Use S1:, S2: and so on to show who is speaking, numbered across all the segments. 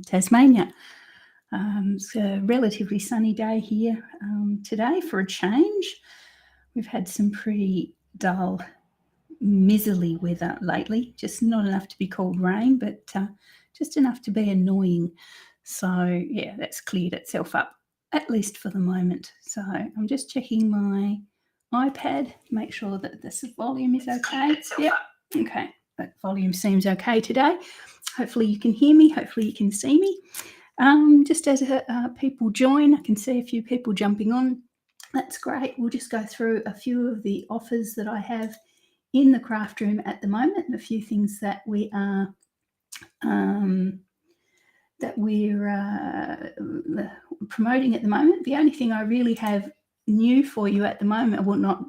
S1: Tasmania. It's a relatively sunny day here today for a change. We've had some pretty dull, miserly weather lately, just not enough to be called rain, but just enough to be annoying. So, yeah, that's cleared itself up, at least for the moment. So I'm just checking my iPad, make sure that this volume is okay. Yep, okay, that volume seems okay today. Hopefully you can hear me, hopefully you can see me. Just as people join, I can see a few people jumping on. That's great. We'll just go through a few of the offers that I have in the craft room at the moment, and a few things that we are promoting at the moment. The only thing I really have new for you at the moment, well, not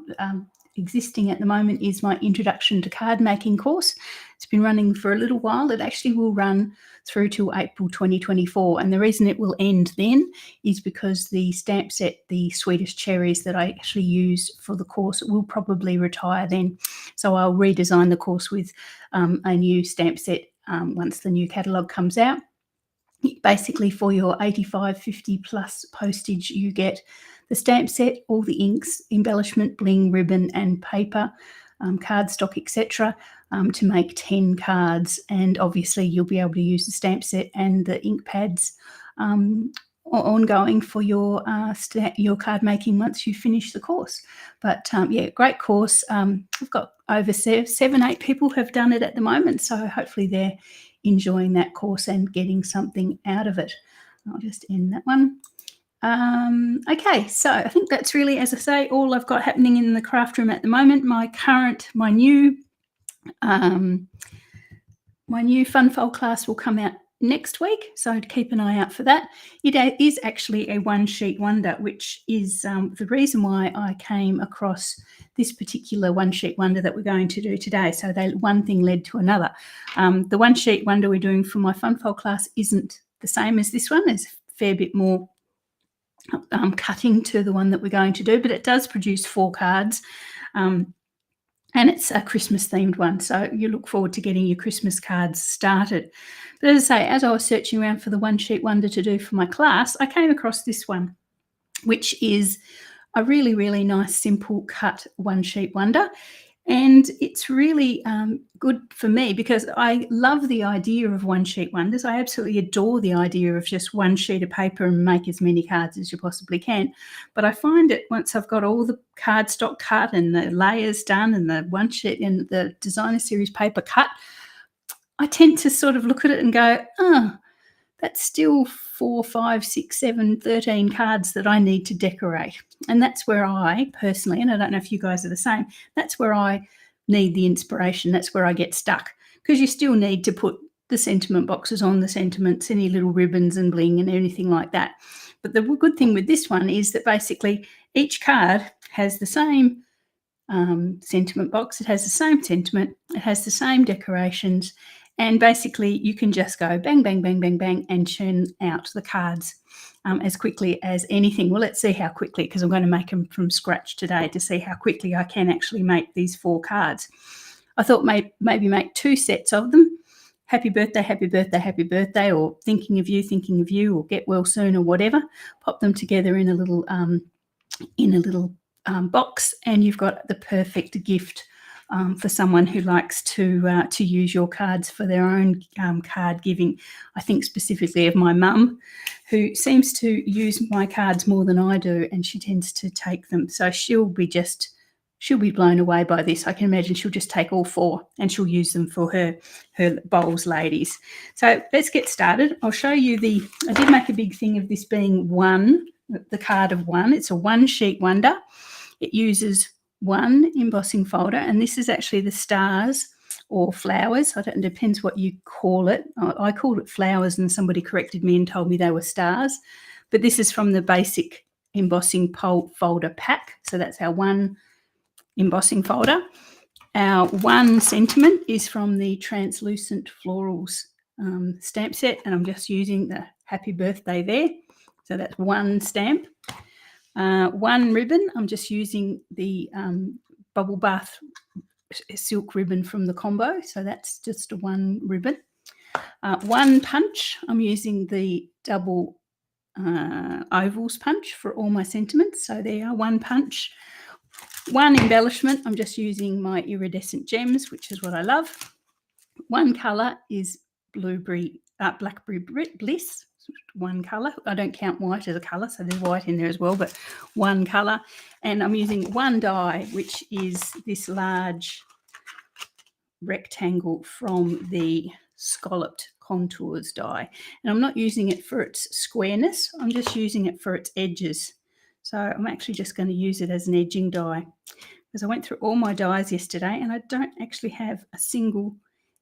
S1: existing at the moment, is my introduction to card making course. It's been running for a little while. It actually will run through to April 2024, and the reason it will end then is because the stamp set, the Swedish cherries that I actually use for the course, will probably retire then. So I'll redesign the course with a new stamp set once the new catalogue comes out. Basically, for your 85.50 plus postage, you get the stamp set, all the inks, embellishment, bling, ribbon and paper, cardstock, etc., to make 10 cards. And obviously you'll be able to use the stamp set and the ink pads ongoing for your card making once you finish the course. But yeah, great course. I've got over 7-8 people have done it at the moment, so hopefully they're enjoying that course and getting something out of it. I'll just end that one. Okay, so I think that's really, as I say, all I've got happening in the craft room at the moment. My new fun fold class will come out next week, so keep an eye out for that. It is actually a one sheet wonder, which is the reason why I came across this particular one sheet wonder that we're going to do today. So one thing led to another. The one sheet wonder we're doing for my fun fold class isn't the same as this one. There's a fair bit more cutting to the one that we're going to do, but it does produce 4 cards. And it's a Christmas themed one, so you look forward to getting your Christmas cards started. But as I say, as I was searching around for the one sheet wonder to do for my class, I came across this one, which is a really, really nice, simple cut one sheet wonder. And it's really good for me because I love the idea of one sheet wonders. I absolutely adore the idea of just one sheet of paper and make as many cards as you possibly can. But I find it, once I've got all the cardstock cut and the layers done and the one sheet and the designer series paper cut, I tend to sort of look at it and go, oh, that's still 4, 5, 6, 7, 13 cards that I need to decorate. And that's where I personally, and I don't know if you guys are the same, that's where I need the inspiration. That's where I get stuck, because you still need to put the sentiment boxes on the sentiments, any little ribbons and bling and anything like that. But the good thing with this one is that basically each card has the same sentiment box. It has the same sentiment. It has the same decorations. And basically you can just go bang, bang, bang, bang, bang and churn out the cards as quickly as anything. Well, let's see how quickly, because I'm going to make them from scratch today to see how quickly I can actually make these 4 cards. I thought maybe make 2 sets of them. Happy birthday, happy birthday, happy birthday, or thinking of you, or get well soon, or whatever. Pop them together in a little box, and you've got the perfect gift for someone who likes to use your cards for their own card giving. I think specifically of my mum, who seems to use my cards more than I do, and she tends to take them. So she'll be blown away by this. I can imagine she'll just take all 4 and she'll use them for her bowls ladies. So let's get started. I'll show you I did make a big thing of this being the card of 1. It's a one sheet wonder. It uses 1 embossing folder, and this is actually the stars or flowers. It depends what you call it. I called it flowers and somebody corrected me and told me they were stars. But this is from the basic embossing folder pack. So that's our 1 embossing folder. Our 1 sentiment is from the translucent florals stamp set, and I'm just using the happy birthday there. So that's 1 stamp. 1 ribbon, I'm just using the bubble bath silk ribbon from the combo. So that's just a 1 ribbon. One punch, I'm using the double ovals punch for all my sentiments. So there are one punch. One embellishment, I'm just using my iridescent gems, which is what I love. One colour is Blackberry Bliss. One colour. I don't count white as a colour, so there's white in there as well, but one colour. And I'm using one die, which is this large rectangle from the Scalloped Contours die. And I'm not using it for its squareness, I'm just using it for its edges. So I'm actually just going to use it as an edging die, because I went through all my dies yesterday and I don't actually have a single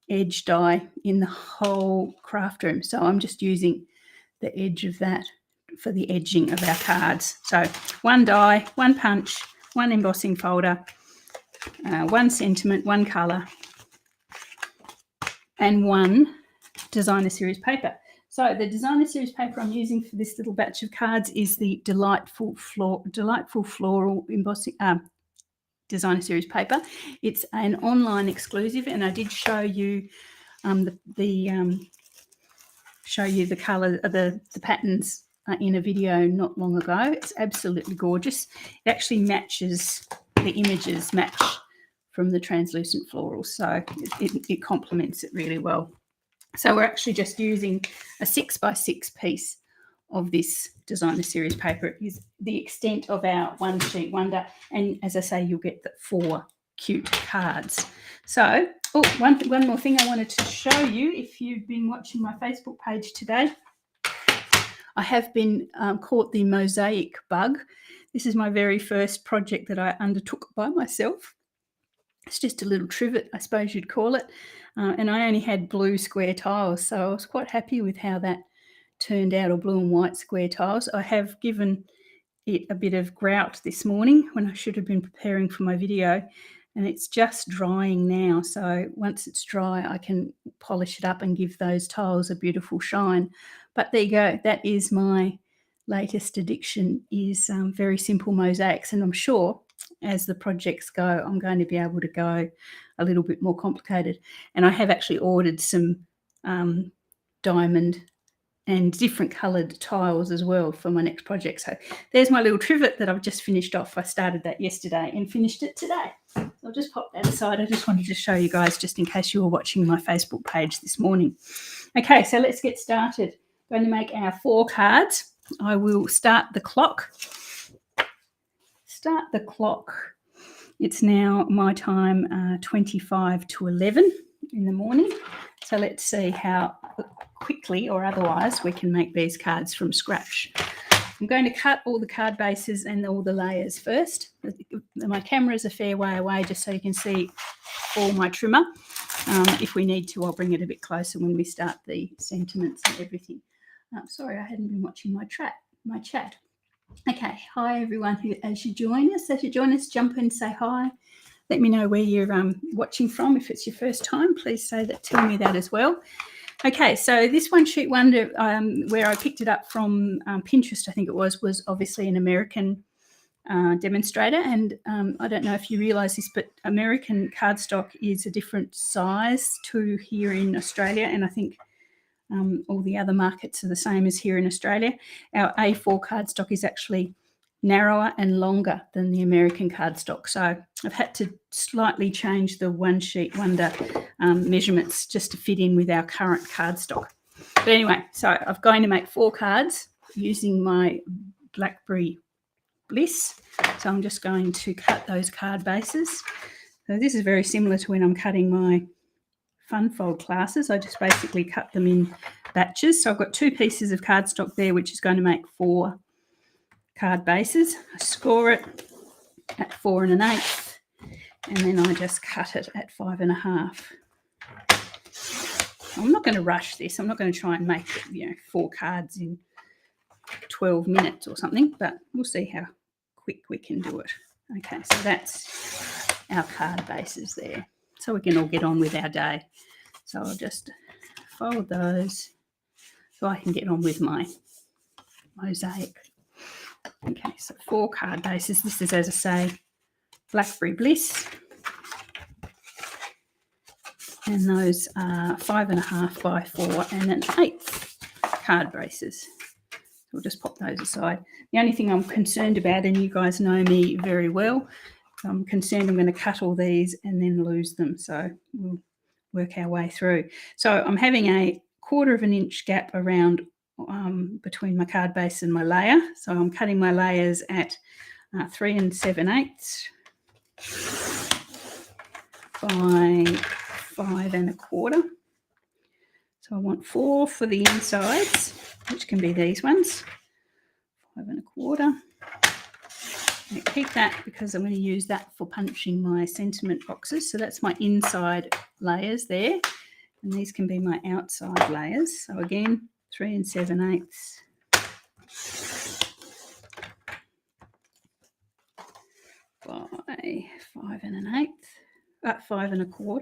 S1: edge die in the whole craft room. So I'm just using the edge of that for the edging of our cards. So one die, one punch, one embossing folder, one sentiment, one colour, and one designer series paper. So the designer series paper I'm using for this little batch of cards is the Delightful Floral embossing designer series paper. It's an online exclusive, and I did show you show you the colour, the patterns in a video not long ago. It's absolutely gorgeous. It actually matches, the images match from the translucent florals, so it complements it really well. So we're actually just using a 6x6 piece of this designer series paper. It is the extent of our one sheet wonder, and as I say, you'll get the 4 cute cards. So one more thing I wanted to show you, if you've been watching my Facebook page today, I have been caught the mosaic bug. This is my very first project that I undertook by myself. It's just a little trivet, I suppose you'd call it, and I only had blue square tiles, so I was quite happy with how that turned out, or blue and white square tiles. I have given it a bit of grout this morning when I should have been preparing for my video, and it's just drying now. So once it's dry, I can polish it up and give those tiles a beautiful shine. But there you go. That is my latest addiction, is very simple mosaics, and I'm sure as the projects go, I'm going to be able to go a little bit more complicated. And I have actually ordered some diamond and different coloured tiles as well for my next project. So there's my little trivet that I've just finished off. I started that yesterday and finished it today. So I'll just pop that aside. I just wanted to show you guys, just in case you were watching my Facebook page this morning. Okay, so let's get started. I'm going to make our 4 cards. I will start the clock. It's now my time 25 to 11 in the morning. So let's see how quickly or otherwise we can make these cards from scratch. I'm going to cut all the card bases and all the layers first. My camera is a fair way away, just so you can see all my trimmer. If we need to, I'll bring it a bit closer when we start the sentiments and everything. Sorry, I hadn't been watching my chat. Okay, hi everyone as you join us, jump in, say hi. Let me know where you're watching from. If it's your first time, please tell me that as well. Okay, so this one sheet wonder, where I picked it up from Pinterest, I think it was obviously an American demonstrator, and I don't know if you realise this, but American cardstock is a different size to here in Australia, and I think all the other markets are the same as here in Australia. Our A4 cardstock is actually narrower and longer than the American cardstock. So I've had to slightly change the one sheet wonder measurements just to fit in with our current cardstock. But anyway, so I'm going to make 4 cards using my Blackberry Bliss. So I'm just going to cut those card bases. So this is very similar to when I'm cutting my fun fold classes. I just basically cut them in batches. So I've got 2 pieces of cardstock there, which is going to make 4 card bases. I score it at 4 1/8, and then I just cut it at 5 1/2. I'm not going to rush this. I'm not going to try and make 4 cards in 12 minutes or something, but we'll see how quick we can do it. Okay, so that's our card bases there, so we can all get on with our day. So I'll just fold those so I can get on with my mosaic. Okay, so 4 card bases. This is, as I say, Blackberry Bliss. and those are 5.5 by 4 1/8 card braces. We'll just pop those aside. The only thing I'm concerned about, and you guys know me very well, I'm concerned I'm going to cut all these and then lose them. So we'll work our way through. So I'm having a 1/4 of an inch gap around between my card base and my layer. So I'm cutting my layers at 3 7/8 by 5 1/4. So I want 4 for the insides, which can be these ones, 5 1/4. Keep that because I'm going to use that for punching my sentiment boxes. So that's my inside layers there, and these can be my outside layers. So again, 3 7/8 by 5 1/8, 5 1/4.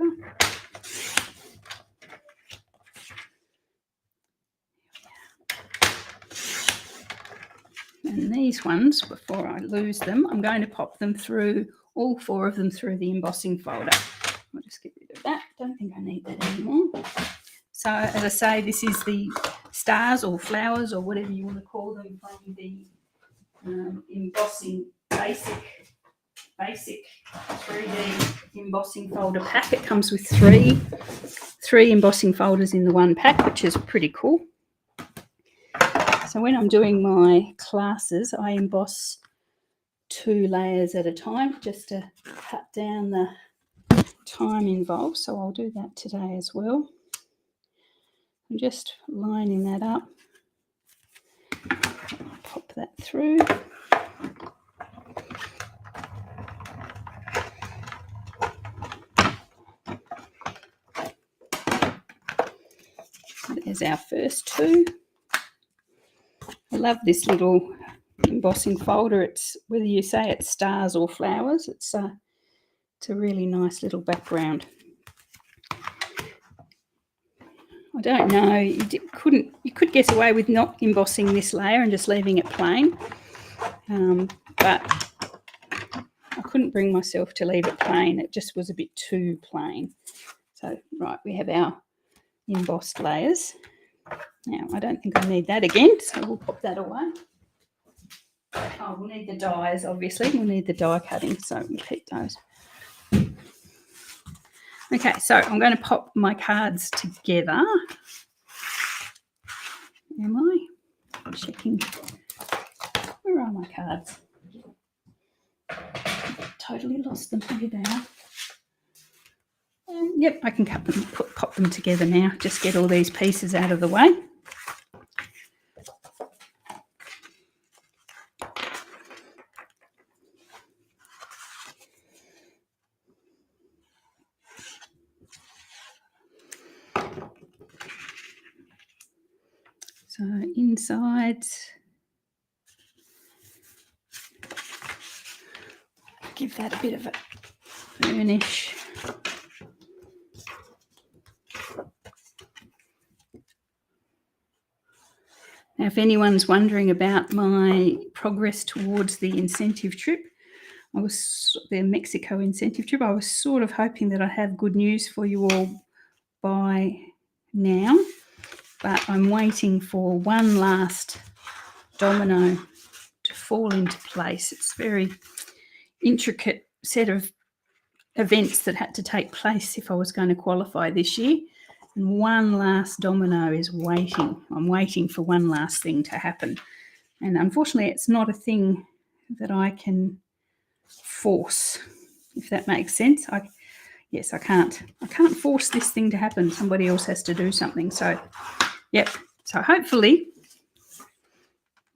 S1: And these ones, before I lose them, I'm going to pop them through, all 4 of them through the embossing folder. I'll just get rid of that. Don't think I need that anymore. So as I say, this is the stars or flowers or whatever you want to call them from the embossing basic 3D embossing folder pack. It comes with three embossing folders in the one pack, which is pretty cool. So when I'm doing my classes, I emboss 2 layers at a time just to cut down the time involved. So I'll do that today as well. I'm just lining that up. Pop that through. There's our first 2. I love this little embossing folder. It's whether you say it's stars or flowers, it's a really nice little background. I don't know, you could get away with not embossing this layer and just leaving it plain, but I couldn't bring myself to leave it plain. It just was a bit too plain. So right, we have our embossed layers. Now I don't think I need that again, so we'll pop that away. Oh, we'll need the dies, obviously. We'll need the die cutting, so we'll keep those. Okay, so I'm going to pop my cards together. Am I? I'm checking. Where are my cards? Totally lost them. Here they are. Yep, I can cut them, pop them together now. Just get all these pieces out of the way. So inside, give that a bit of a burnish. Now, if anyone's wondering about my progress towards the incentive trip, the Mexico incentive trip, I was sort of hoping that I'd have good news for you all by now, but I'm waiting for one last domino to fall into place. It's a very intricate set of events that had to take place if I was going to qualify this year, and one last domino is waiting. I'm waiting for one last thing to happen, and unfortunately it's not a thing that I can force, if that makes sense. I can't force this thing to happen. Somebody else has to do something. So yep, so hopefully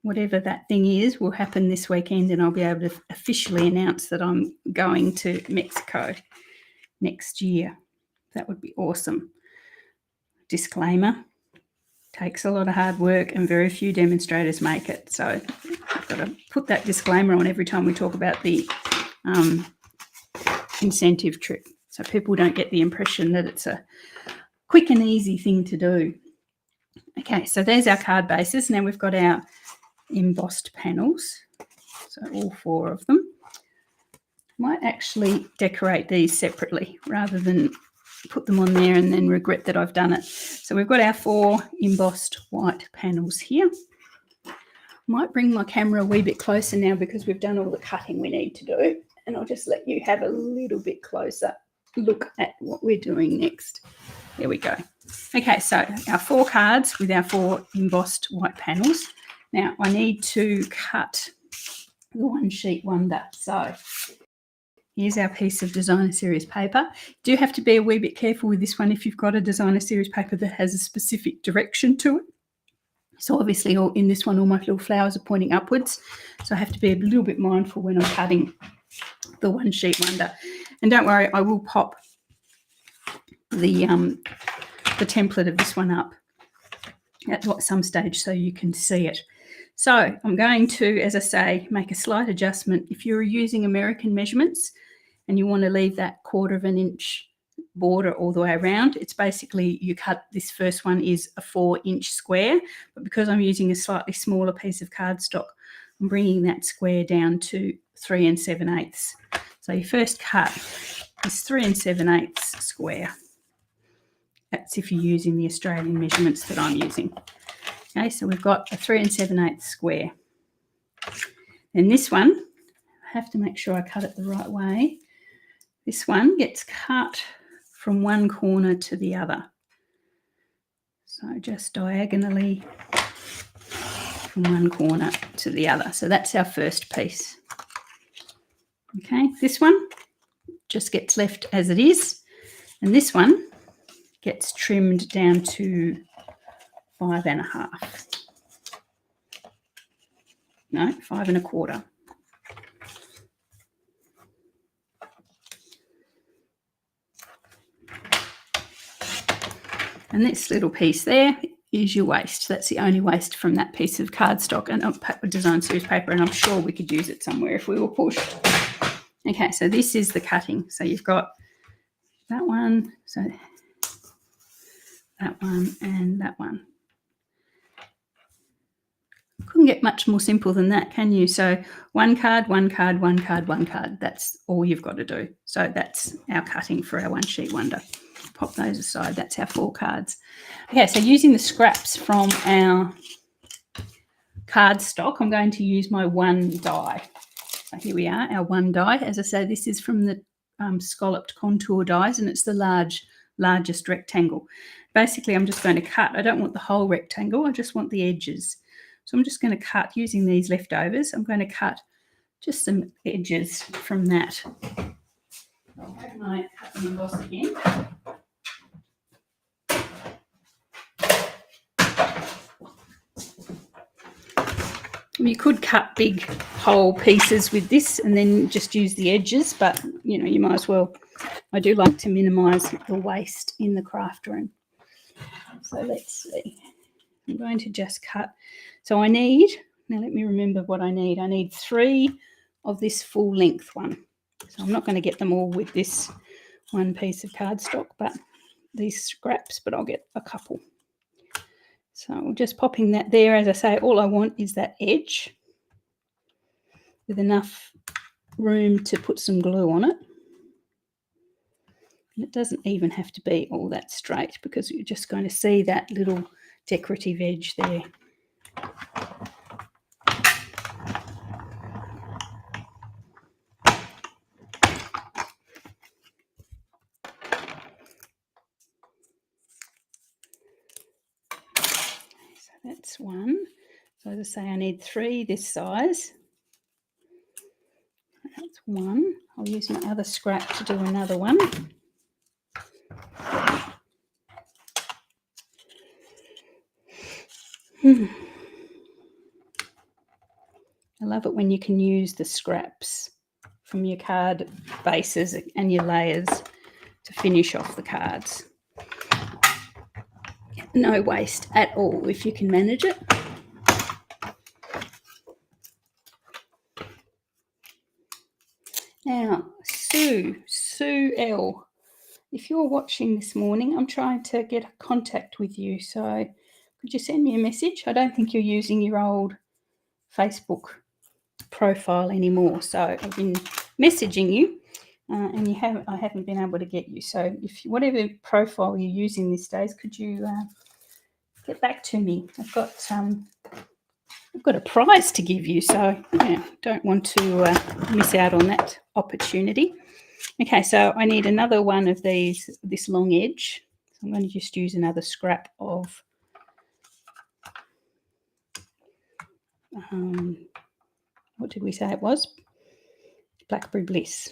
S1: whatever that thing is will happen this weekend, and I'll be able to officially announce that I'm going to Mexico next year. That would be awesome. Disclaimer, takes a lot of hard work and very few demonstrators make it. So I've got to put that disclaimer on every time we talk about the incentive trip, so people don't get the impression that it's a quick and easy thing to do. Okay, so there's our card bases. Now we've got our embossed panels, so all 4 of them. Might actually decorate these separately rather than put them on there and then regret that I've done it. So we've got our 4 embossed white panels here. Might bring my camera a wee bit closer now because we've done all the cutting we need to do, and I'll just let you have a little bit closer look at what we're doing next. There we go. Okay, so our 4 cards with our 4 embossed white panels. Now I need to cut the one sheet wonder. So here's our piece of designer series paper. You do have to be a wee bit careful with this one if you've got a designer series paper that has a specific direction to it. So obviously in this one, all my little flowers are pointing upwards. So I have to be a little bit mindful when I'm cutting the one sheet wonder. And don't worry, I will pop the template of this one up at some stage so you can see it. So I'm going to, as I say, make a slight adjustment. If you're using American measurements and you want to leave that 1/4 inch border all the way around, it's basically you cut this first one is a 4-inch square, but because I'm using a slightly smaller piece of cardstock, I'm bringing that square down to 3 7/8. So your first cut is 3 7/8 square. That's if you're using the Australian measurements that I'm using. Okay, so we've got a 3 7/8 square. And this one, I have to make sure I cut it the right way. This one gets cut from one corner to the other. So just diagonally from one corner to the other. So that's our first piece. Okay, this one just gets left as it is. And this one gets trimmed down to 5 1/2. No, 5 1/4. And this little piece there is your waste. That's the only waste from that piece of cardstock and design series paper, and I'm sure we could use it somewhere if we were pushed. Okay, so this is the cutting. So you've got that one, so that one and that one. Couldn't get much more simple than that, can you? So 1 card, 1 card, 1 card, 1 card. That's all you've got to do. So that's our cutting for our one sheet wonder. Pop those aside. That's our 4 cards. Okay, so using the scraps from our cardstock, I'm going to use my 1 die. So here we are, our 1 die. As I say, this is from the scalloped contour dies, and it's the largest rectangle. Basically, I'm just going to cut. I don't want the whole rectangle. I just want the edges. So I'm just going to cut using these leftovers. I'm going to cut just some edges from that. I'll have my cut and emboss again. You could cut big whole pieces with this and then just use the edges, but you know, you might as well. I do like to minimise the waste in the craft room. So let's see. I'm going to just cut. So I need, now let me remember what I need. I need 3 of this full length one. So I'm not going to get them all with this one piece of cardstock, but these scraps, but I'll get a couple. So I'm just popping that there. As I say, all I want is that edge with enough room to put some glue on it. And it doesn't even have to be all that straight because you're just going to see that little decorative edge there. So that's 1. So as I say, I need 3 this size. That's 1. I'll use my other scrap to do another one. I love it when you can use the scraps from your card bases and your layers to finish off the cards. No waste at all if you can manage it. Now, Sue L, if you're watching this morning, I'm trying to get contact with you. So could you send me a message? I don't think you're using your old Facebook profile anymore. So I've been messaging you and I haven't been able to get you. So if whatever profile you're using these days, could you get back to me? I've got a prize to give you, so yeah, don't want to miss out on that opportunity. Okay, so I need another one of these, this long edge. So I'm going to just use another scrap of what did we say it was? Blackberry Bliss.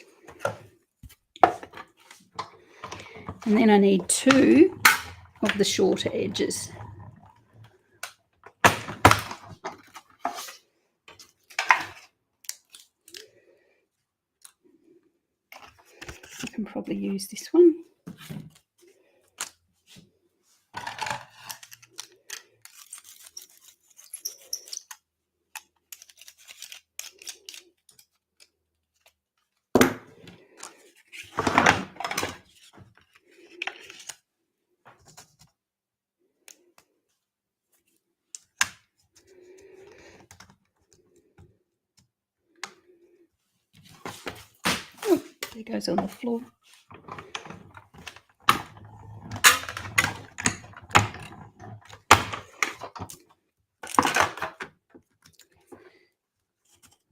S1: And then I need 2 of the shorter edges. I can probably use this one. It goes on the floor.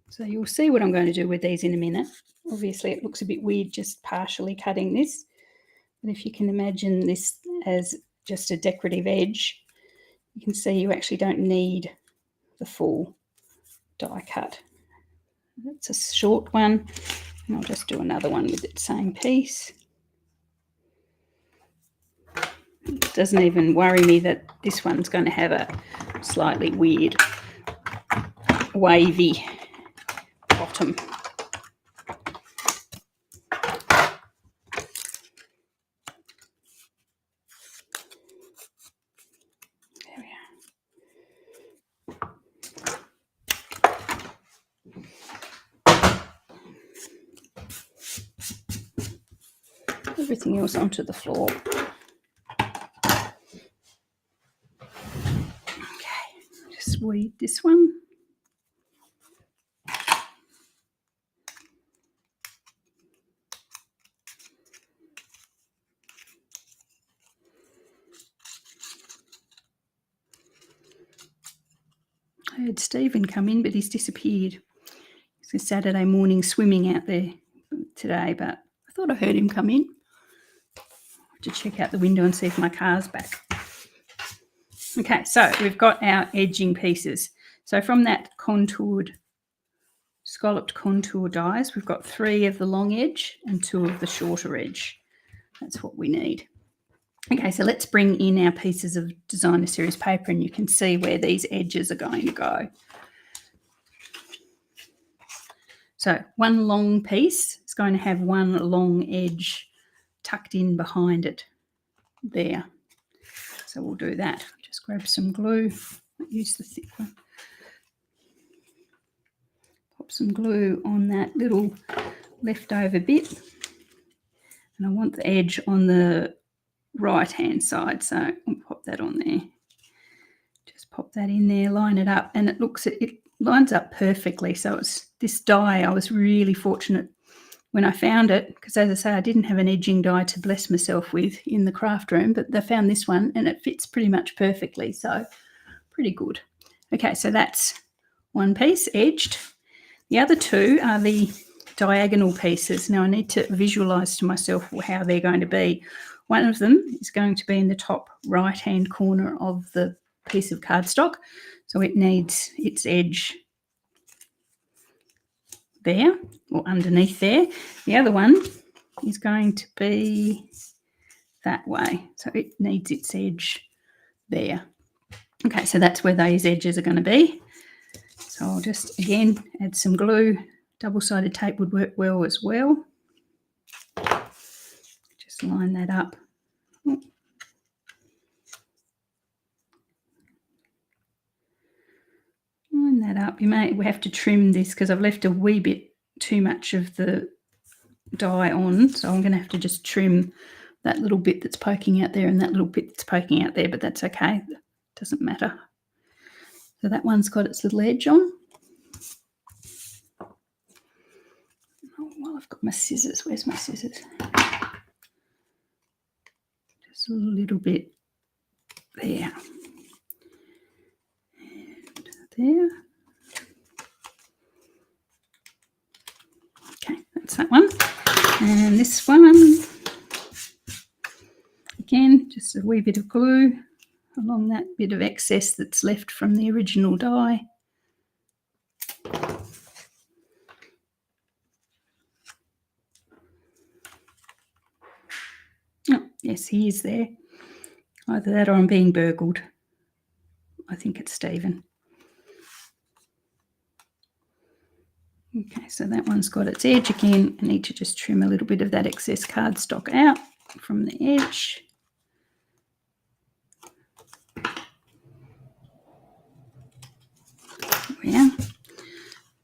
S1: So you'll see what I'm going to do with these in a minute. Obviously it looks a bit weird just partially cutting this, but if you can imagine this as just a decorative edge, you can see you actually don't need the full die cut. That's a short one, and I'll just do another one with the same piece. It doesn't even worry me that this one's going to have a slightly weird wavy bottom. There we are. Everything else onto the floor. Okay, just weed this one. I had Stephen come in, but he's disappeared. It's a Saturday morning swimming out there today, but I thought I heard him come in. I have to check out the window and see if my car's back. Okay, so we've got our edging pieces. So from that scalloped contour dies, we've got 3 of the long edge and 2 of the shorter edge. That's what we need. Okay, so let's bring in our pieces of designer series paper and you can see where these edges are going to go. So one long piece is going to have one long edge tucked in behind it there. So we'll do that. Just grab some glue, use the thick one. Pop some glue on that little leftover bit. And I want the edge on the right hand side, so I'll pop that on there. Just pop that in there, line it up, and it lines up perfectly. So it's this die, I was really fortunate when I found it, because as I say, I didn't have an edging die to bless myself with in the craft room, but I found this one and it fits pretty much perfectly, so pretty good. Okay, so that's one piece edged. The other 2 are the diagonal pieces. Now I need to visualize to myself how they're going to be. One of them is going to be in the top right hand corner of the piece of cardstock, so it needs its edge there or underneath there. The other one is going to be that way, so it needs its edge there. Okay, so that's where those edges are going to be. So I'll just again add some glue. Double-sided tape would work well as well. Just line that up. Line that up. We have to trim this because I've left a wee bit too much of the die on, so I'm going to have to just trim that little bit that's poking out there and that little bit that's poking out there, but that's okay. It doesn't matter. So that one's got its little edge on. Oh, well, I've got my scissors. Where's my scissors? Just a little bit there. And there. Okay, that's that one. And this one, again, just a wee bit of glue along that bit of excess that's left from the original die. Oh, yes, he is there. Either that or I'm being burgled. I think it's Stephen. Okay, so that one's got its edge again. I need to just trim a little bit of that excess cardstock out from the edge. There we are.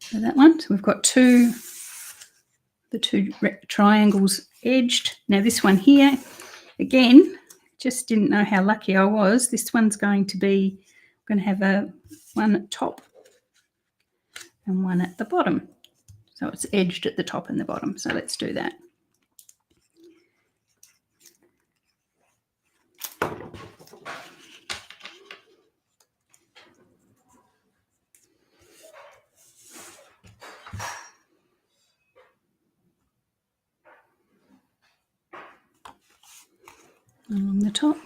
S1: So that one. So we've got the two triangles edged. Now this one here, again, just didn't know how lucky I was. This one's going to have one at top and one at the bottom. So it's edged at the top and the bottom. So let's do that. Along the top.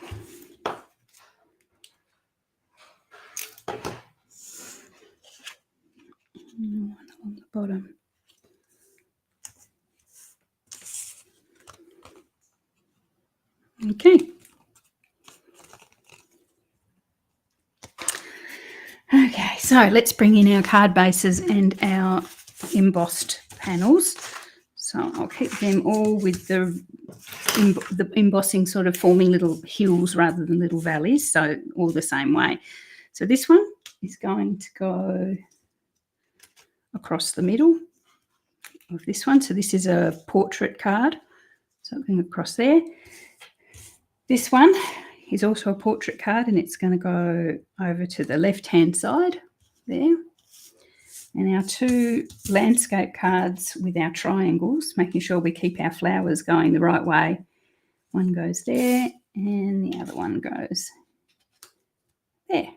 S1: And one along the bottom. Okay. Okay, so let's bring in our card bases and our embossed panels. So I'll keep them all with the embossing sort of forming little hills rather than little valleys, so all the same way. So this one is going to go across the middle of this one. So this is a portrait card, something across there. This one is also a portrait card, and it's going to go over to the left-hand side there. And our two landscape cards with our triangles, making sure we keep our flowers going the right way. One goes there and the other one goes there.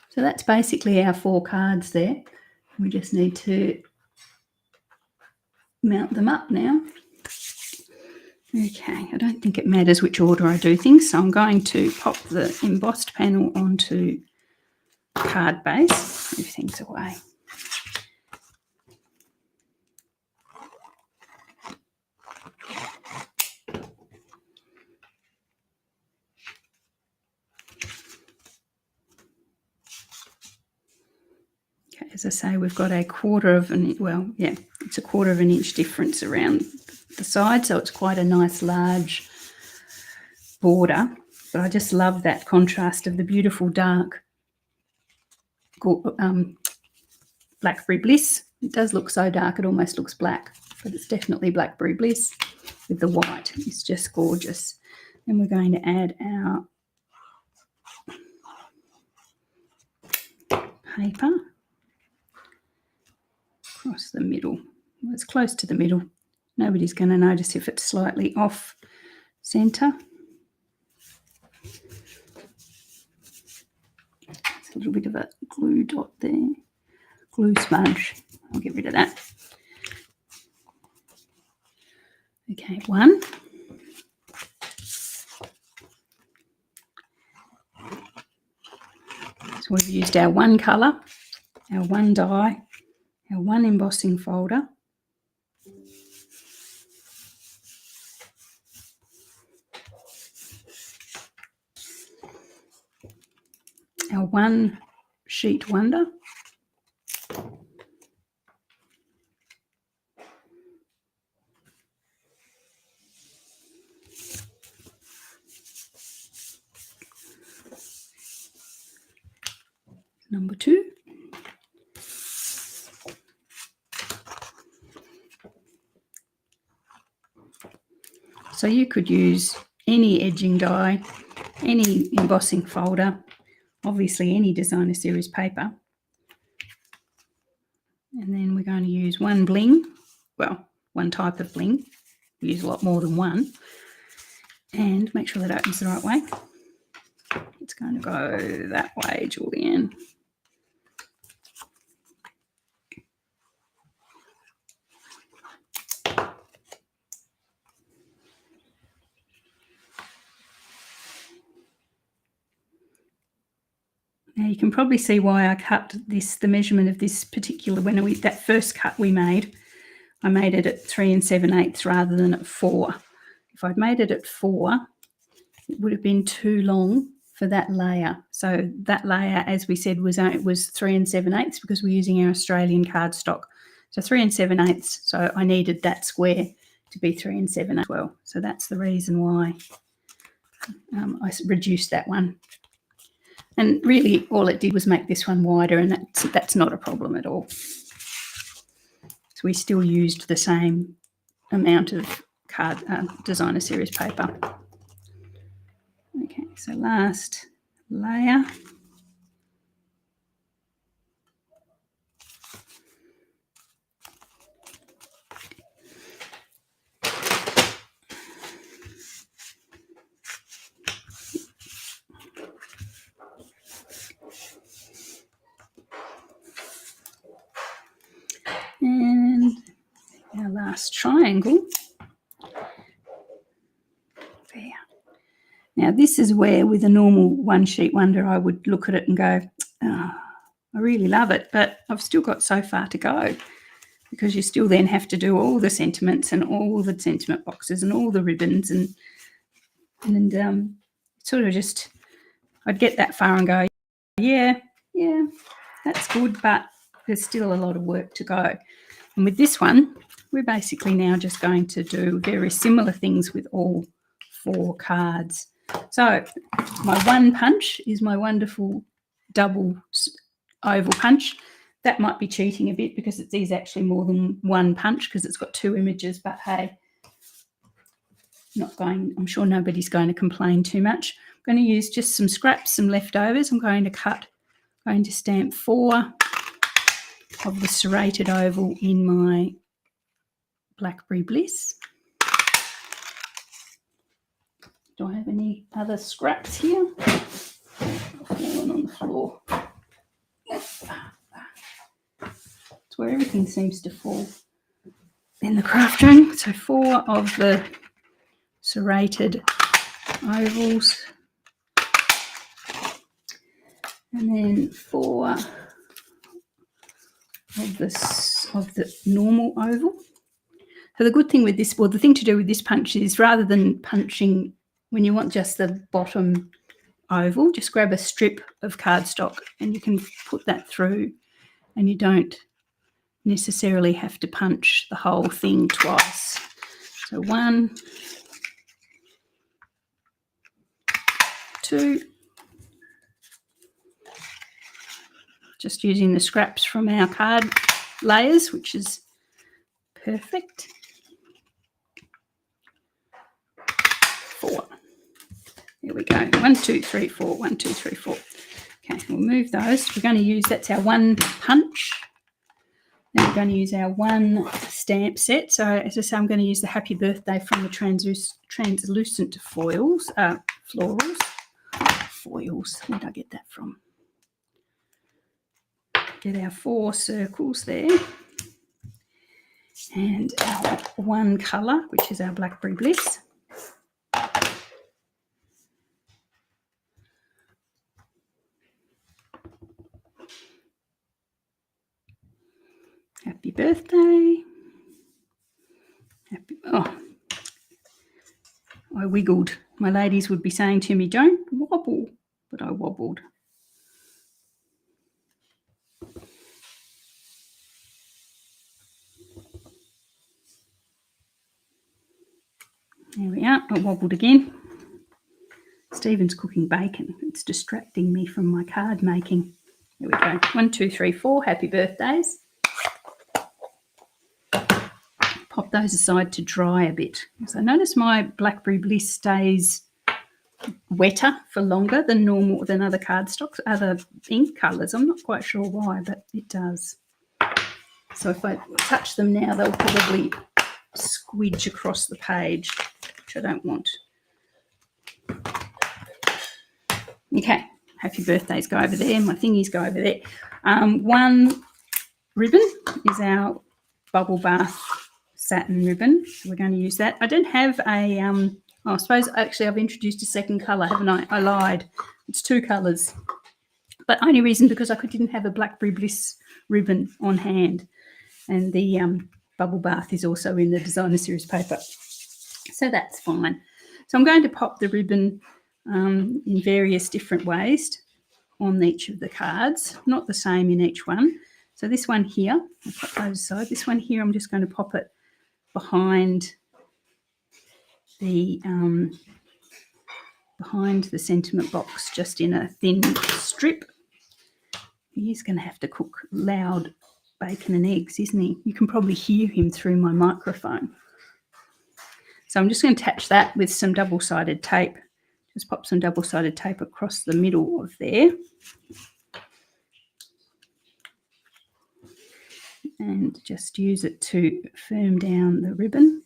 S1: So that's basically our 4 cards there. We just need to mount them up now. Okay, I don't think it matters which order I do things, so I'm going to pop the embossed panel onto card base, move things away. Okay, as I say, we've got a quarter of an inch, well, yeah, it's a quarter of an inch difference around the side, so it's quite a nice large border. But I just love that contrast of the beautiful dark Blackberry Bliss. It does look so dark it almost looks black, but it's definitely Blackberry Bliss with the white. It's just gorgeous. Then we're going to add our paper across the middle. Well, it's close to the middle. Nobody's going to notice if it's slightly off centre. There's a little bit of a glue dot there. Glue smudge. I'll get rid of that. Okay, one. So we've used our one colour, our one die, our one embossing folder. Our one sheet wonder. Number 2. So you could use any edging die, any embossing folder, obviously any designer series paper. And then we're going to use one bling, well, one type of bling. We use a lot more than one. And make sure that opens the right way. It's going to go that way, Julian. Now you can probably see why I cut this, the measurement of this particular, that first cut we made, I made it at 3 7/8 rather than at 4. If I'd made it at 4, it would have been too long for that layer. So that layer, as we said, was 3 7/8 because we're using our Australian cardstock. So 3 7/8. So I needed that square to be 3 7/8 as well. So that's the reason why I reduced that one. And really all it did was make this one wider, and that's not a problem at all. So we still used the same amount of designer series paper. Okay, so last layer. And our last triangle. There. Now this is where, with a normal one sheet wonder, I would look at it and go, oh, I really love it, but I've still got so far to go, because you still then have to do all the sentiments and all the sentiment boxes and all the ribbons, and sort of just, I'd get that far and go, yeah, that's good, but there's still a lot of work to go. And with this one, we're basically now just going to do very similar things with all 4 cards. So my one punch is my wonderful double oval punch. That might be cheating a bit because it is actually more than one punch because it's got 2 images, but hey, I'm sure nobody's going to complain too much. I'm going to use just some scraps, some leftovers. I'm going to stamp 4 of the serrated oval in my Blackberry Bliss. Do I have any other scraps here? Falling on the floor. It's where everything seems to fall in the craft room. So 4 of the serrated ovals, and then 4 of the normal oval. So the good thing with this, well, the thing to do with this punch is, rather than punching when you want just the bottom oval, just grab a strip of cardstock and you can put that through, and you don't necessarily have to punch the whole thing twice. So 1, 2, just using the scraps from our card layers, which is perfect. 4. There we go. 1, 2, 3, 4. 1, 2, 3, 4. Okay, we'll move those. We're going to use, that's our one punch. Then we're going to use our one stamp set. So as I say, I'm going to use the Happy Birthday from the translucent florals. Foils. Where did I get that from? Get our 4 circles there. And our one colour, which is our Blackberry Bliss. Happy birthday. I wiggled. My ladies would be saying to me, don't wobble, but I wobbled. There we are. I wobbled again. Stephen's cooking bacon. It's distracting me from my card making. There we go. 1, 2, 3, 4. Happy birthdays. Pop those aside to dry a bit. So notice my Blackberry Bliss stays wetter for longer than other cardstocks, other ink colours. I'm not quite sure why, but it does. So if I touch them now, they'll probably squidge across the page, which I don't want. Okay, happy birthdays go over there. My thingies go over there. One ribbon is our bubble bath satin ribbon. So we're going to use that. I don't have a, I suppose actually I've introduced a second colour, haven't I? I lied. It's 2 colours. But only reason because I didn't have a Blackberry Bliss ribbon on hand. And the bubble bath is also in the designer series paper. So that's fine. So I'm going to pop the ribbon in various different ways on each of the cards, not the same in each one. So this one here, I'll pop those aside. This one here, I'm just going to pop it behind the sentiment box, just in a thin strip. He's going to have to cook loud bacon and eggs, isn't he? You can probably hear him through my microphone. So I'm just going to attach that with some double-sided tape. Just pop some double-sided tape across the middle of there. And just use it to firm down the ribbon.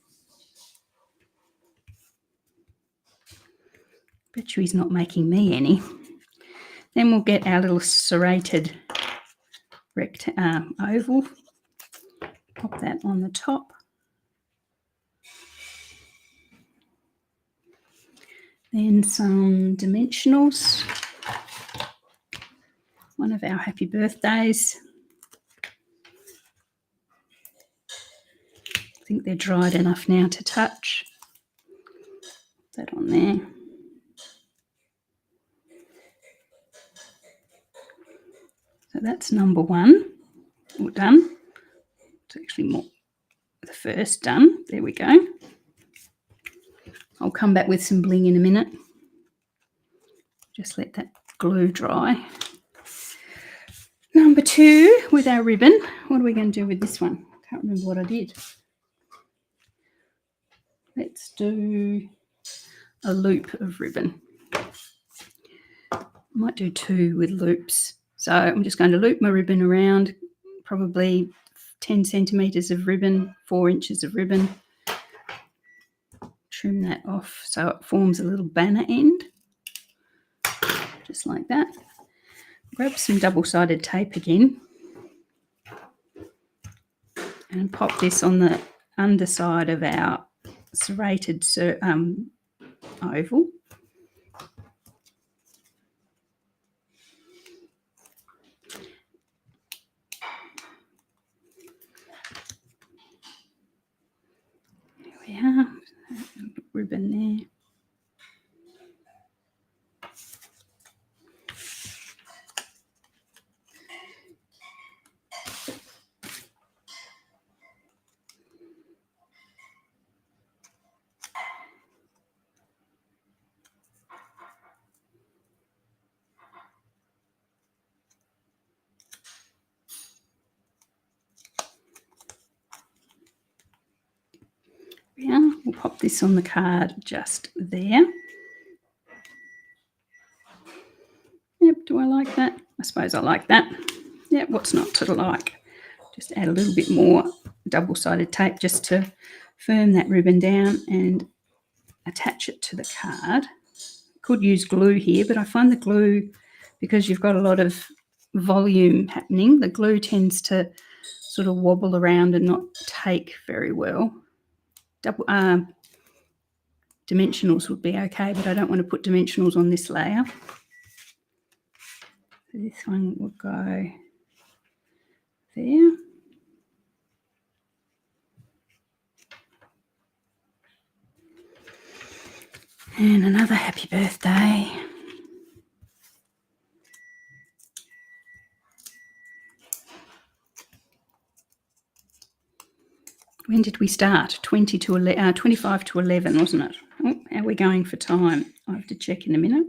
S1: Bet you he's not making me any. Then we'll get our little serrated oval. Pop that on the top. Then some dimensionals. One of our happy birthdays. I think they're dried enough now to touch. Put that on there. So that's number 1. All done. It's actually more the first done. There we go. I'll come back with some bling in a minute. Just let that glue dry. Number 2 with our ribbon. What are we going to do with this one? I can't remember what I did. Let's do a loop of ribbon. I might do 2 with loops. So I'm just going to loop my ribbon around, probably 10 centimetres of ribbon, 4 inches of ribbon. Trim that off so it forms a little banner end, just like that. Grab some double-sided tape again and pop this on the underside of our serrated oval. There we are, ribbon there. Yeah, we'll pop this on the card just there. Yep, do I like that? I suppose I like that. Yep, what's not to like? Just add a little bit more double-sided tape just to firm that ribbon down and attach it to the card. Could use glue here, but I find the glue, because you've got a lot of volume happening, the glue tends to sort of wobble around and not take very well. Dimensionals would be okay, but I don't want to put dimensionals on this layer. So this one will go there. And another happy birthday. When did we start? 25 to 11, wasn't it? Oh, how are we going for time? I have to check in a minute.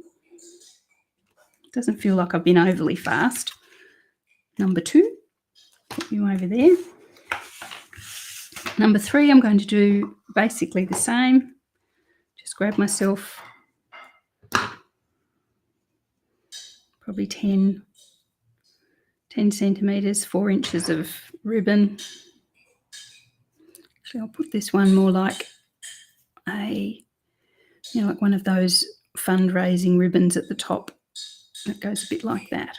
S1: Doesn't feel like I've been overly fast. Number 2, put you over there. Number 3, I'm going to do basically the same. Just grab myself probably 10 10 centimetres, 4 inches of ribbon. Actually, I'll put this one more like like one of those fundraising ribbons at the top. That goes a bit like that.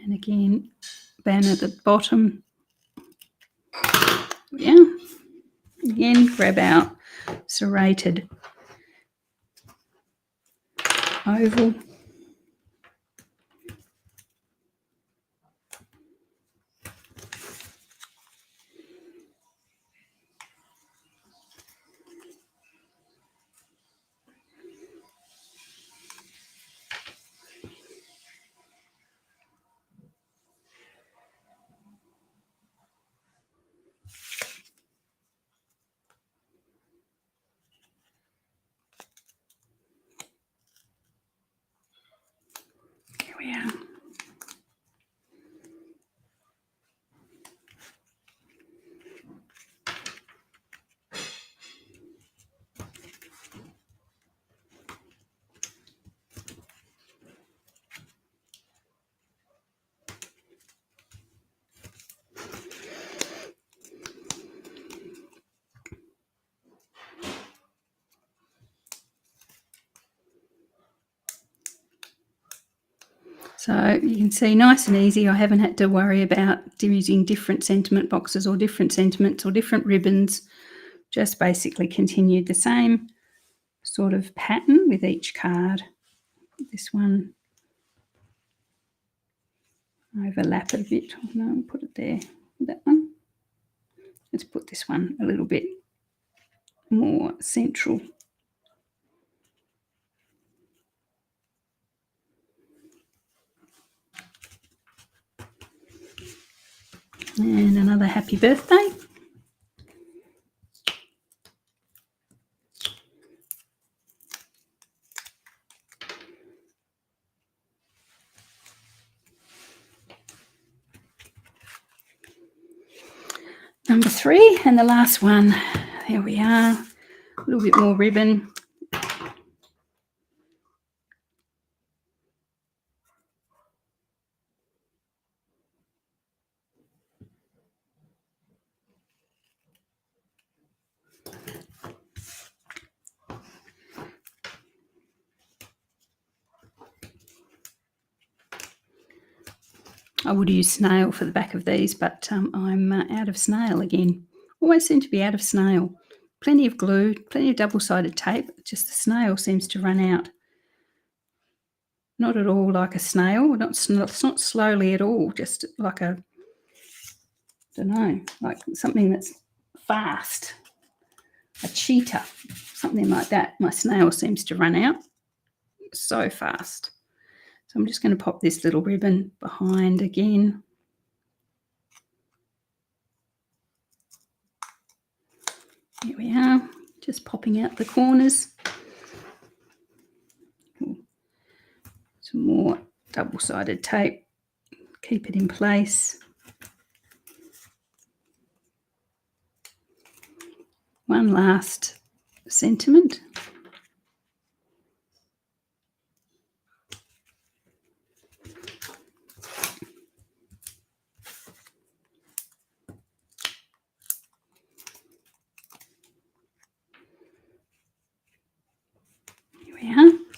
S1: And again, band at the bottom. Yeah. Again, grab our serrated oval. Here we are. So you can see nice and easy. I haven't had to worry about using different sentiment boxes or different sentiments or different ribbons. Just basically continued the same sort of pattern with each card. This one, overlap it a bit. No, put it there. That one. Let's put this one a little bit more central. And another happy birthday. Number 3 and the last one. There we are. A little bit more ribbon. I would use snail for the back of these, but I'm out of snail again. Always seem to be out of snail. Plenty of glue, plenty of double-sided tape, just the snail seems to run out. Not at all like a snail, it's not slowly at all, just like a, I don't know, like something that's fast, a cheetah, something like that. My snail seems to run out so fast. So I'm just going to pop this little ribbon behind again. Here we are, just popping out the corners. Some more double-sided tape, keep it in place. One last sentiment.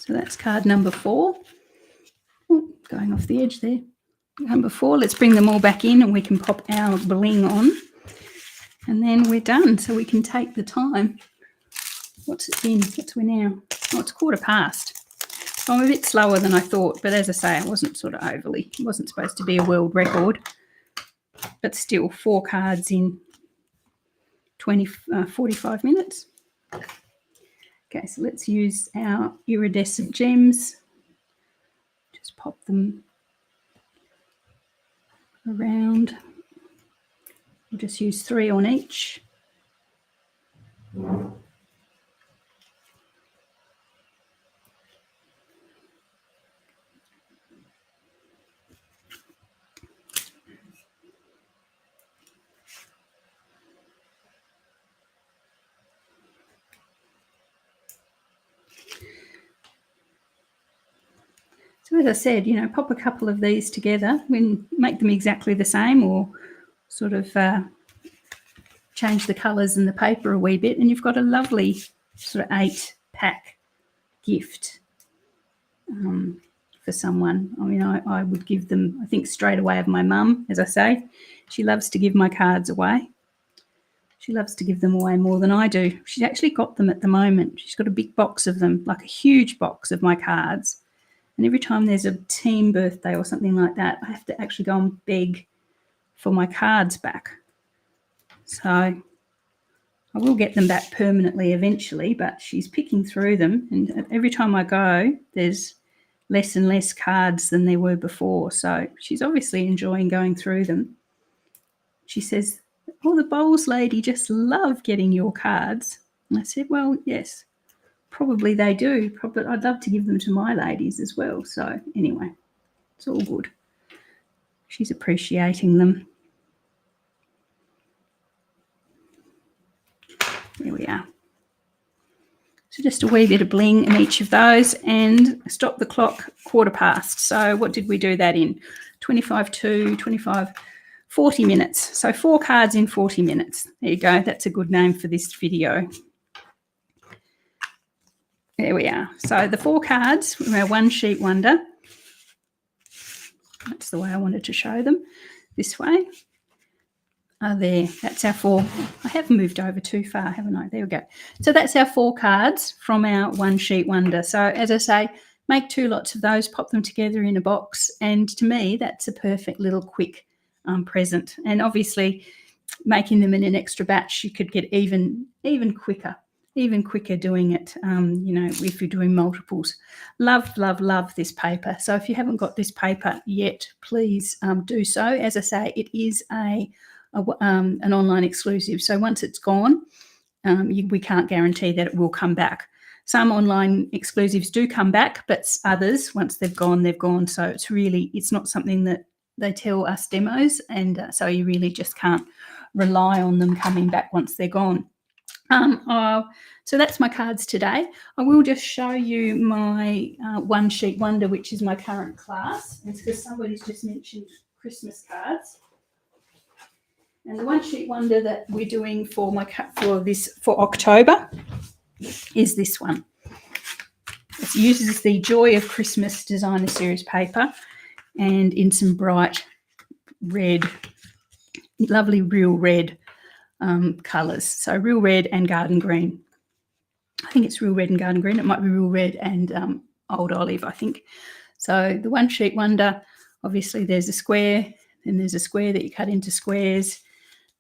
S1: So that's card number 4. Oh, going off the edge there. Number 4, let's bring them all back in and we can pop our bling on. And then we're done, so we can take the time. What's it been? What's we now? Oh, it's 1:15. So I'm a bit slower than I thought, but as I say, I wasn't sort of overly, it wasn't supposed to be a world record. But still, 4 cards in 45 minutes. Okay, so let's use our iridescent gems. Just pop them around. We'll just use 3 on each. So as I said, you know, pop a couple of these together and make them exactly the same, or sort of change the colours and the paper a wee bit, and you've got a lovely sort of 8-pack gift for someone. I mean, I would give them, I think, straight away of my mum. As I say, she loves to give my cards away. She loves to give them away more than I do. She's actually got them at the moment. She's got a big box of them, like a huge box of my cards. And every time there's a team birthday or something like that, I have to actually go and beg for my cards back. So I will get them back permanently eventually, but she's picking through them. And every time I go, there's less and less cards than there were before. So she's obviously enjoying going through them. She says, "Oh, the bowls lady just love getting your cards." And I said, well, yes, probably they do. Probably I'd love to give them to my ladies as well. So anyway, it's all good. She's appreciating them. There we are. So just a wee bit of bling in each of those, and stop the clock 1/4 So what did we do that in? 25 to 25, 40 minutes. So 4 cards in 40 minutes. There you go. That's a good name for this video. There we are. So the 4 cards from our one sheet wonder. That's the way I wanted to show them. This way. There, that's our 4. I have moved over too far, haven't I? There we go. So that's our 4 cards from our one sheet wonder. So as I say, make 2 lots of those, pop them together in a box, and to me that's a perfect little quick present. And obviously making them in an extra batch, you could get even quicker doing it, you know, if you're doing multiples. Love this paper. So if you haven't got this paper yet, please do so. As I say, it is an online exclusive. So once it's gone, we can't guarantee that it will come back. Some online exclusives do come back, but others, once they've gone, they've gone. So it's not something that they tell us demos, and so you really just can't rely on them coming back once they're gone. So that's my cards today. I will just show you my one sheet wonder, which is my current class. It's because somebody's just mentioned Christmas cards. And the one sheet wonder that we're doing for October is this one. It uses the Joy of Christmas Designer Series paper, and in some bright red, lovely real red colours. So real red and garden green. I think it's real red and garden green. It might be real red and old olive, I think. So the one sheet wonder, obviously there's a square, then there's a square that you cut into squares,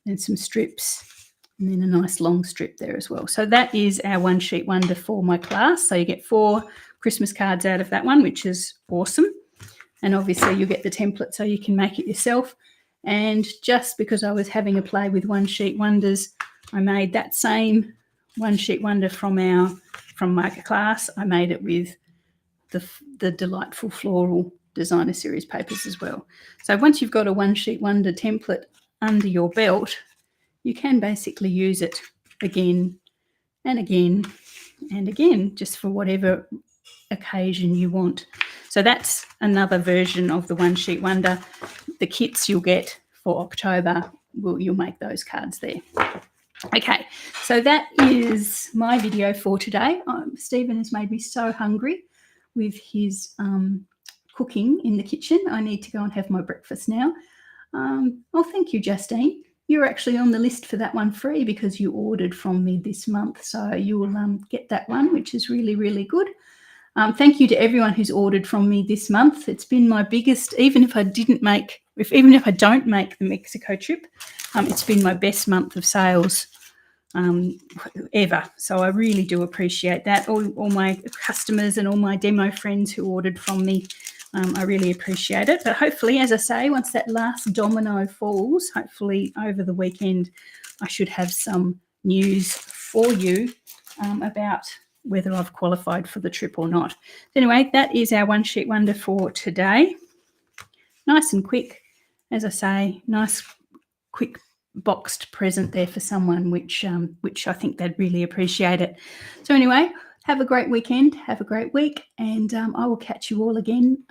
S1: then some strips, and then a nice long strip there as well. So that is our one sheet wonder for my class. So you get 4 Christmas cards out of that one, which is awesome. And obviously you get the template so you can make it yourself. And just because I was having a play with one sheet wonders, I made that same one sheet wonder from my class. I made it with the delightful Floral Designer Series papers as well. So once you've got a one sheet wonder template under your belt, you can basically use it again and again and again, just for whatever occasion you want. So that's another version of the one sheet wonder. The kits you'll get for October, you'll make those cards there. Okay, so that is my video for today. Stephen has made me so hungry with his cooking in the kitchen. I need to go and have my breakfast now. Oh, thank you, Justine. You're actually on the list for that one free because you ordered from me this month. So you will get that one, which is really, really good. Thank you to everyone who's ordered from me this month. It's been my biggest, even if I don't make the Mexico trip, it's been my best month of sales ever. So I really do appreciate that. All my customers and all my demo friends who ordered from me, I really appreciate it. But hopefully, as I say, once that last domino falls, hopefully over the weekend, I should have some news for you about whether I've qualified for the trip or not. Anyway, that is our one sheet wonder for today. Nice and quick, as I say, nice quick boxed present there for someone, which I think they'd really appreciate it. So anyway, Have a great weekend. Have a great week. And I will catch you all again